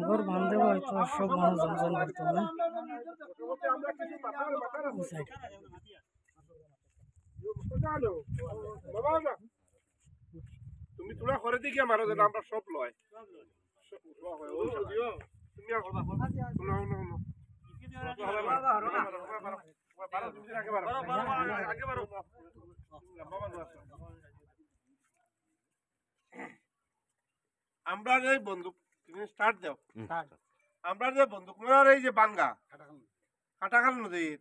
ঘর বান্ধে হয়তো সব মানুষ জমজম বর্তমানে তুমি তোরা করে দিকে মারো যেন আমরা সব লয় আমরা যে বন্দুক তুমি স্টার্ট দাও আমরা যে বন্দুক মারার এই যে বাঙ্গা কাটাখাল নদীর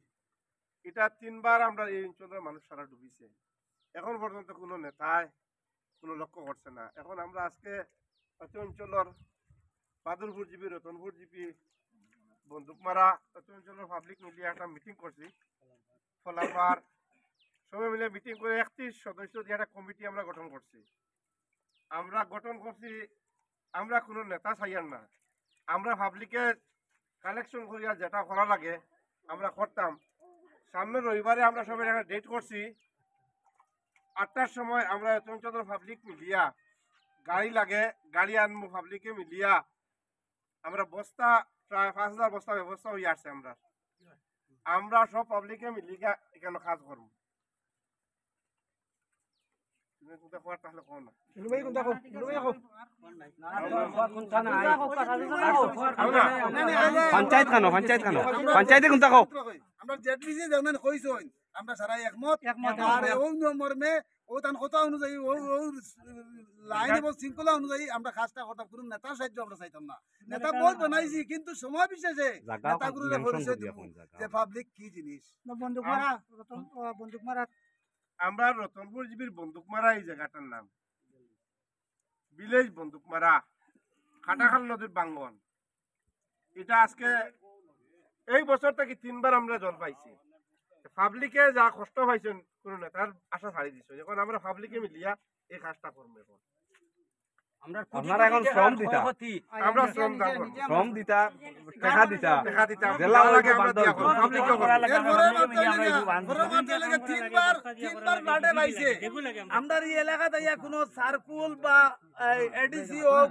এটা 3 বার আমরা এই অঞ্চলের মানুষ সারা ডুবিছে এখন পর্যন্ত কোনো নেতায় কোনো লক্ষ্য করছে না এখন আমরা আজকে অঞ্চলের বাদুরপুর জিপি রতনপুর জিপি বন্দুক মারা অঞ্চলের পাবলিক মিলিয়ে একটা মিটিং করছি ফলাফার সবাই মিলে মিটিং করে 31 সদস্য দিয়ে একটা কমিটি আমরা গঠন করছি আমরা কোনো নেতা চাইয়ার না আমরা পাবলিকের কালেকশন করিয়া যেটা করা লাগে আমরা করতাম সামনে রবিবারে আমরা সবাই একটা ডেট করছি 8টার সময় আমরা অঞ্চলের পাবলিক মিলিয়া গাড়ি লাগে গাড়ি আনবো পাবলিকে মিলিয়া আমরা বস্তা প্রায় 5000 বস্তা ব্যবস্থা হয়ে আসছে আমরা সব পাবলিকে মিলিয়া এখানে কাজ করবো পঞ্চায়েতে কোনটা কও আমরা জেডবিসি জানেন কইছন আমরা সারা একমত আর ওই মর্মে ও তান কথা অনুযায়ী ও লাইন এবং শৃঙ্খলা অনুযায়ী আমরা কাজটা করতাম কোনো নেতার সাহায্য আমরা চাইতাম না নেতা বহুত বানাইছি কিন্তু সময় বিশেষে নেতাগুলোর পরিচয় দিব যে পাবলিক কি জিনিস বন্দুক মারা আমরা রতনপুর জিবির বন্দুক মারা এই জায়গাটার নাম ভিলেজ বন্দুক মারা কাটাখাল নদীর বাঙ্গন এটা আজকে এই বছর থেকে 3 বার আমরা জল পাইছি পাবলিকে যা কষ্ট পাইছেন কোন নেতার আশা ছাড়ি দিছে এখন আমরা পাবলিকে মিলিয়া এই কাজটা করব এখন আপনারা এখন শ্রম দিতা আমরা শ্রম দিতা টাকা দিতা জেলা লাগে আমরা দিয়া করব পাবলিকে তিনবার ব্লাডে পাইছে আমরা এই এলাকা দিয়া কোনো সার্কুল বা এডিসি হোক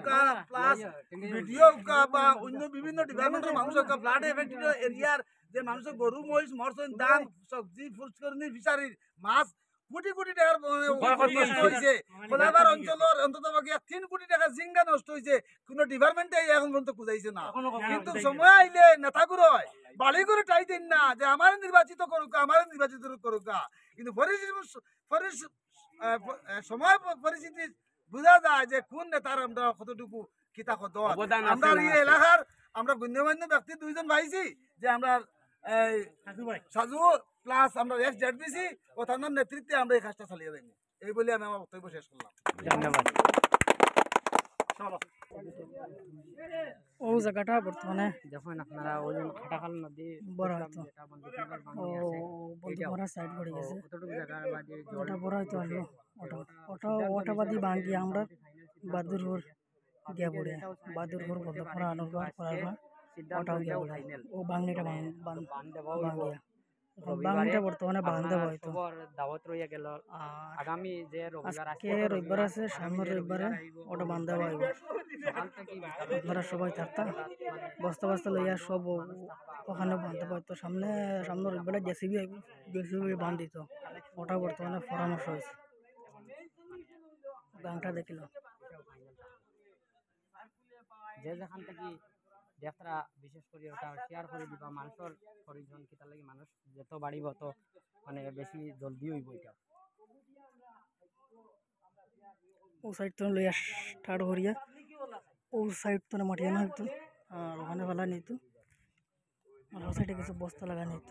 প্লাস ভিডিও বা অন্য বিভিন্ন ডিপার্টমেন্টের মানুষ হোক ব্লাড এফেক্টেড এরিয়ার যে মানুষ গরু মহিষ মরসন দাম সবজি ফুলকরনি ফিশারির মাছ কোটি কোটি টাকার নষ্ট হয়েছে কোলাবার অঞ্চলের অন্তত 3 কোটি টাকা জিঙ্গা নষ্ট হয়েছে কোন ডিপার্টমেন্টে এখন পর্যন্ত খুঁজাইছে না কিন্তু সময় আইলে নেতাগুলো বালি করে টাই দিন না যে আমার নির্বাচিত করুক কিন্তু সময় পরিস্থিতি বোঝা যায় যে কোন নেতার আমরা কতটুকু কিতা কত আমরা এই এলাকার আমরা গণ্যমান্য ব্যক্তি 2 জন পাইছি যে আমরা সাজু প্লাস আমরা এক্স জেডবিসি ও থানার নেতৃত্বে আমরা এই কাজটা চালিয়ে যাই এই বলে আমি আমার বক্তব্য শেষ করলাম ধন্যবাদ ও জায়গাটা বর্তমানে যখন আপনারা ওই খাটাখাল নদী বড় হয়তো বন্দুক মারা সাইড পড়ে গেছে ওটা বড় হয়তো আসলো ওটা বাদি ভাঙ্গি আমরা বাদুরপুর গিয়া পড়ে বাদুরপুর বন্দুক মারা আনোর করার ওটাও গিয়া পড়ে ও বাংলিটা ভাঙ্গিয়া বাংলিটা বর্তমানে বান্ধব হয়তো দাওয়াত রইয়া গেল আগামী যে আজকে রবিবার আছে সামনের রবিবারে ওটা বান্ধব হইব আপনারা সবাই থাকতাম বস্তা বস্তা লইয়া সব ওখানে বান্ধব হয়তো সামনে রবিবারে জেসিবি বান্ধিত ওটা বর্তমানে পরামর্শ হয়েছে গানটা দেখিল যে যেখান থেকে যাত্রা বিশেষ করে ওটা শেয়ার করে দিবা মানুষের পরিজন কিতা লাগি মানুষ যত বাড়িব তো মানে বেশি জলদি হইব এটা ও সাইড তো লইয়া স্টার্ট করিয়া ও সাইড তো মাটিয়ে না হইতো আর ওখানে ভালো নিত আর ও সাইডে কিছু বস্তা লাগা নিত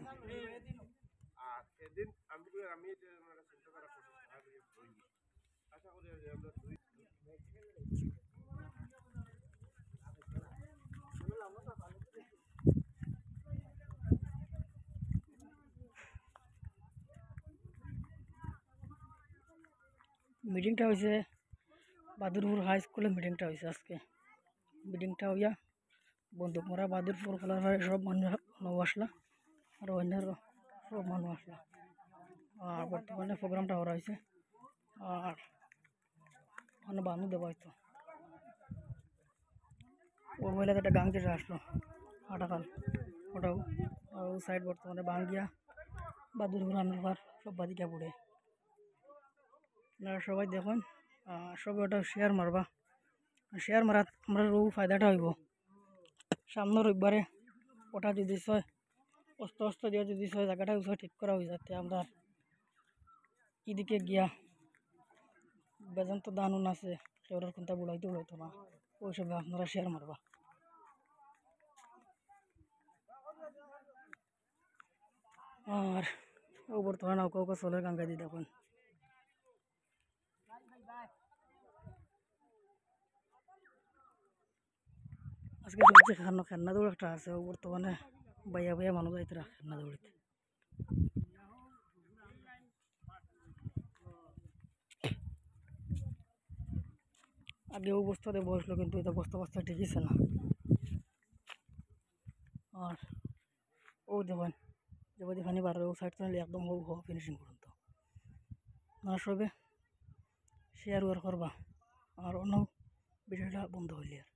মিটিংটা হয়েছে বাদুরপুর হাই স্কুলে মিটিংটা হয়েছে আজকে মিটিংটা হইয়া বন্দুক মারা বাদুরপুর খোলার সব মানুষ আসলা আর অন্যের সব মানুষ আসলা আর বর্তমানে প্রোগ্রামটা করা হয়েছে আর ওখানে বানু দেওয়া হয়তো মোবাইলে একটা গাং যেটা আসলো কাটাখাল ওটাও সাইড বর্তমানে বাঙ্গিয়া বাদুরপুর আনোয়ার সব বাদিকা পড়ে আপনারা সবাই দেখুন সবাই ওটা শেয়ার মারবা শেয়ার মারাত আমরা ফায়দাটা হইব সামনে রবিবারে ওটা যদি ছয় অস্ত দিয়ে যদি ছয় জায়গাটা ঠিক করা হয়ে যাতে আমরা এদিকে গিয়া বেজন তো দানুন আছে সেওটার কোনটা বুড়াইতে বুড়াইতো না ওইসব আপনারা শেয়ার মারবা আর ও বর্তমানে নৌকা চলে গঙ্গা দিয়ে দেখুন আজকে চলছে খেন্না দৌড় একটা আছে ও বর্তমানে বাইয়া মানুষ যাইতে খেন্না দৌড়িতে আগে ও বস্তাতে বসলো কিন্তু এটা বস্তা ঠিকই ছিল না আর ও দেখুন যে খানি বার ও সাইড চাইলে একদম ফিনিশিং করুন তো না সবে শেয়ার করবা আর অন্য ভিডিওটা বন্ধ হইলে আর